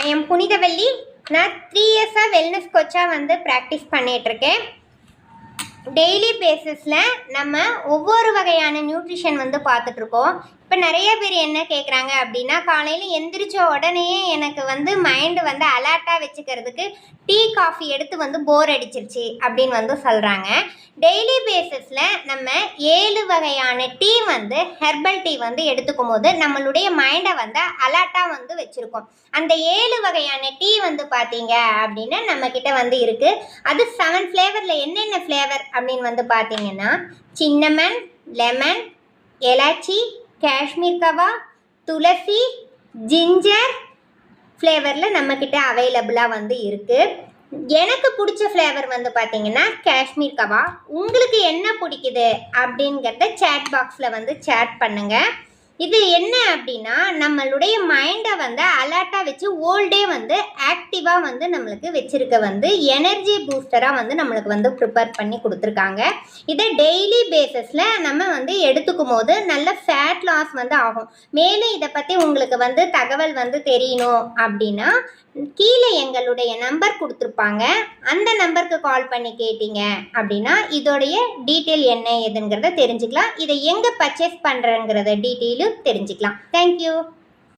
I am Punithavalli. நான் 3 இயர்ஸாக wellness கோச்சாக வந்து ப்ராக்டிஸ் பண்ணிகிட்ருக்கேன். டெய்லி பேசிஸில் நம்ம ஒவ்வொரு வகையான நியூட்ரிஷன் வந்து பார்த்துட்ருக்கோம். இப்போ நிறைய பேர் என்ன கேட்குறாங்க அப்படின்னா, காலையில் எந்திரிச்ச உடனேயே எனக்கு வந்து மைண்டு வந்து அலர்ட்டாக வச்சுக்கிறதுக்கு டீ காஃபி எடுத்து வந்து போர் அடிச்சிருச்சு அப்படின்னு வந்து சொல்கிறாங்க. டெய்லி பேசிஸில் நம்ம 7 வகையான டீ வந்து ஹெர்பல் டீ வந்து எடுத்துக்கும் போது நம்மளுடைய மைண்டை வந்து அலர்ட்டாக வந்து வச்சுருக்கோம். அந்த 7 வகையான டீ வந்து பார்த்தீங்க அப்படின்னா நம்மக்கிட்ட வந்து இருக்குது. அது 7 ஃப்ளேவரில் என்னென்ன ஃப்ளேவர் அப்படின்னு வந்து பார்த்தீங்கன்னா, சின்னமன், லெமன், எலாச்சி, காஷ்மீர் கவா, துளசி, ஜிஞ்சர் ஃப்ளேவரில் நம்மக்கிட்ட அவைலபிளாக வந்து இருக்குது. எனக்கு பிடிச்ச ஃப்ளேவர் வந்து பார்த்தீங்கன்னா காஷ்மீர் கவா. உங்களுக்கு என்ன பிடிக்குது அப்படிங்கிறத சேட் பாக்ஸில் வந்து சேட் பண்ணுங்கள். இது என்ன அப்படின்னா, நம்மளுடைய மைண்டை வந்து அலர்ட்டாக வச்சு ஓல் டே வந்து ஆக்டிவாக வந்து நம்மளுக்கு வச்சுருக்க வந்து எனர்ஜி பூஸ்டராக வந்து நம்மளுக்கு வந்து ப்ரிப்பேர் பண்ணி கொடுத்துருக்காங்க. இதை டெய்லி பேசிஸில் நம்ம வந்து எடுத்துக்கும் போது நல்ல ஃபேட் லாஸ் வந்து ஆகும். மேலும் இதை பற்றி உங்களுக்கு வந்து தகவல் வந்து தெரியணும் அப்படின்னா கீழே எங்களுடைய நம்பர் கொடுத்துருப்பாங்க. அந்த நம்பருக்கு கால் பண்ணி கேட்டீங்க அப்படின்னா இதோடைய டீட்டெயில் என்ன ஏதுங்கிறத தெரிஞ்சுக்கலாம். இதை எங்கே பர்ச்சேஸ் பண்ணுறங்கிறத டீட்டெயிலும் தெரிஞ்சுக்கலாம். தேங்க்யூ.